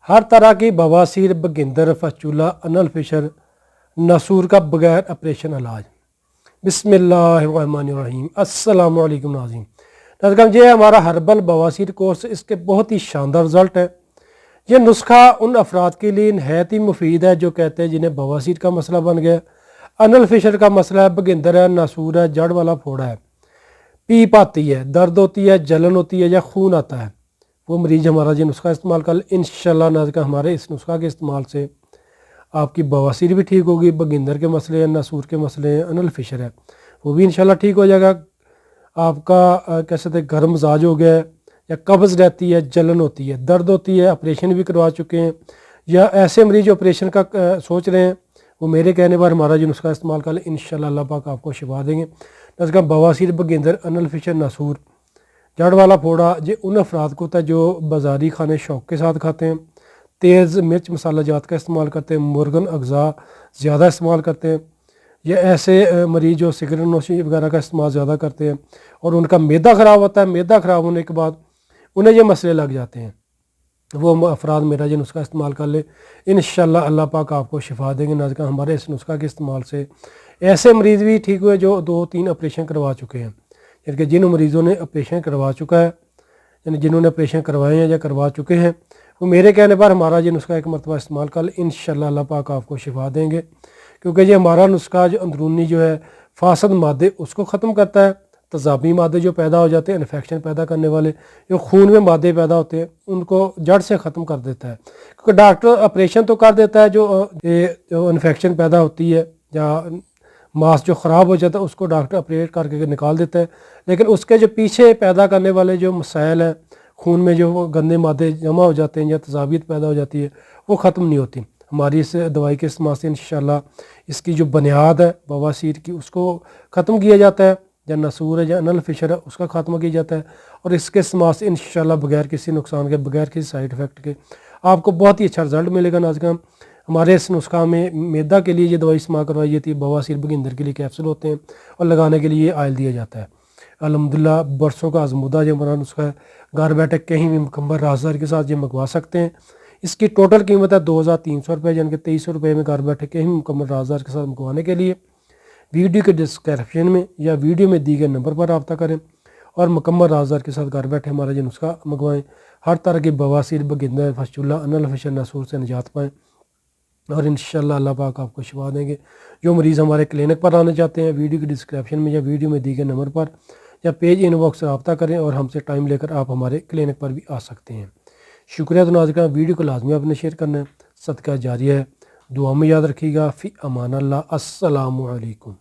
हर तरह की बवासीर, बगिंदर, फस्चूला, अनल फिशर, नसूर का बगैर ऑपरेशन इलाज। बिस्मिल्लाहिर्रहमानिर्रहीम। अस्सलाम वालेकुम नाज़रीन। नाज़रीन, ये हमारा हर्बल बवासीर कोर्स, इसके बहुत ही शानदार रिज़ल्ट है। ये नुस्खा उन अफराद के लिए नहायत ही मुफीद है जो कहते हैं जिन्हें बवासीर का मसला बन गया, अनल फिशर का मसला है, बगिंदर है, नसूर है, जड़ वाला फोड़ा है, पीप आती है, दर्द होती है, जलन होती है या खून आता है। वो मरीज़ हमारा ये नुस्खा इस्तेमाल कर इंशाल्लाह नाज़रीन, हमारे इस नुस्खा के इस्तेमाल से आपकी बवासीर भी ठीक होगी, बगिंदर के मसले हैं, नसूर के मसले हैं, अनल फिशर है वो भी इंशाल्लाह ठीक हो जाएगा। आपका कैसे थे गर्म मिजाज हो गया है या कब्ज़ रहती है, जलन होती है, दर्द होती है, ऑपरेशन भी करवा चुके हैं या ऐसे मरीज ऑपरेशन का सोच रहे हैं, वो मेरे कहने पर हमारा जो नुस्खा इस्तेमाल कर लें, इंशाल्लाह अल्लाह पाक आपको शिफा देंगे। इसका बवासीर, बगिंदर, अनल फिशर, नसूर, जड़ वाला फोड़ा, ये उन अफराद को होता है जो बाज़ारी खाने शौक़ के साथ खाते हैं, तेज़ मिर्च मसाला जात का इस्तेमाल करते हैं, मुर्गन अग़ज़ा ज़्यादा इस्तेमाल करते हैं, या ऐसे मरीज़ जो सिगरेट नोशी वगैरह का इस्तेमाल ज़्यादा करते हैं और उनका मैदा ख़राब होता है, मैदा ख़राब होने के बाद उन्हें ये मसले लग जाते हैं, वो अफराद मेरा ये नुस्खा इस्तेमाल कर ले, इंशाल्लाह अल्लाह पाक आपको शिफा देंगे। नाज़रीन, हमारे इस नुस्खा के इस्तेमाल से ऐसे मरीज़ भी ठीक हुए जो 2-3 ऑपरेशन करवा चुके हैं, यानी कि जिन मरीज़ों ने ऑपरेशन करवा चुका है, यानी जिन्होंने ऑपरेशन करवाए हैं या करवा चुके हैं, वो मेरे कहने पर हमारा ये नुस्खा एक मरतबा इस्तेमाल कर ले, इंशाल्लाह अल्लाह पाक आपको शिफा देंगे। क्योंकि ये हमारा नुस्खा जो अंदरूनी जो है फासद मादे उसको ख़त्म करता है, तज़ाबी मादे जो पैदा हो जाते हैं, इन्फेक्शन पैदा करने वाले जो खून में मादे पैदा होते हैं, उनको जड़ से ख़त्म कर देता है। क्योंकि डॉक्टर ऑपरेशन तो कर देता है, जो इन्फेक्शन पैदा होती है या मांस जो ख़राब हो जाता है उसको डॉक्टर ऑपरेट करके निकाल देता है, लेकिन उसके जो पीछे पैदा करने वाले जो मसाइल हैं, खून में जो गंदे मादे जमा हो जाते हैं या तज़ाबियत पैदा हो जाती है, वो ख़त्म नहीं होती। हमारी इस दवाई के इस्तेमाल से इंशाल्लाह इसकी जो बुनियाद है बवासीर की उसको ख़त्म किया जाता है, या नसूर है या अनल फिशर है उसका खात्मा किया जाता है, और इसके इस्तेमाल से इंशाल्लाह बगैर किसी नुकसान के, बगैर किसी साइड इफ़ेक्ट के आपको बहुत ही अच्छा रिज़ल्ट मिलेगा। नाज़रीन, हमारे इस नुस्खा में मैदा के लिए ये दवाई इस्तेमाल करवाई जाती है, बवासीर, बगिंदर के लिए कैप्सूल होते हैं और लगाने के लिए ऑयल दिया जाता है। अल्हम्दुलिल्लाह बरसों का आज़मूदा जो हमारा नुस्खा है, घर बैठे कहीं भी मुकम्मल राज़दारी के साथ ये मंगवा सकते हैं। इसकी टोटल कीमत है 2300 रुपये, यानी कि 2300 रुपये में घर बैठे कहीं मुकम्मल राज़दार के साथ मंगवाने के लिए वीडियो के डिस्क्रिप्शन में या वीडियो में दी गए नंबर पर रब्ता करें और मुकम्मल राज़दार के साथ घर बैठे हमारा ये नुस्खा मंगवाएँ। हर तरह की बवासीर, बगिंदर, फस्चूला, अनल फिशर, नसूर से निजात पाएँ और इंशाल्लाह अल्लाह पाक आपको शिफा देंगे। जो मरीज़ हमारे क्लिनिक पर आना चाहते हैं, वीडियो के डिस्क्रिप्शन में या वीडियो में दी गए नंबर पर या पेज इनबॉक्स रब्ता करें और हमसे टाइम लेकर आप हमारे क्लिनिक पर भी आ सकते हैं। शुक्रिया। तो नाज़रीन, वीडियो को लाजमी आपने शेयर करना है, सदका जारिया है। दुआ में याद रखिएगा। फ़ी अमान अल्लाह। अस्सलामु अलैकुम।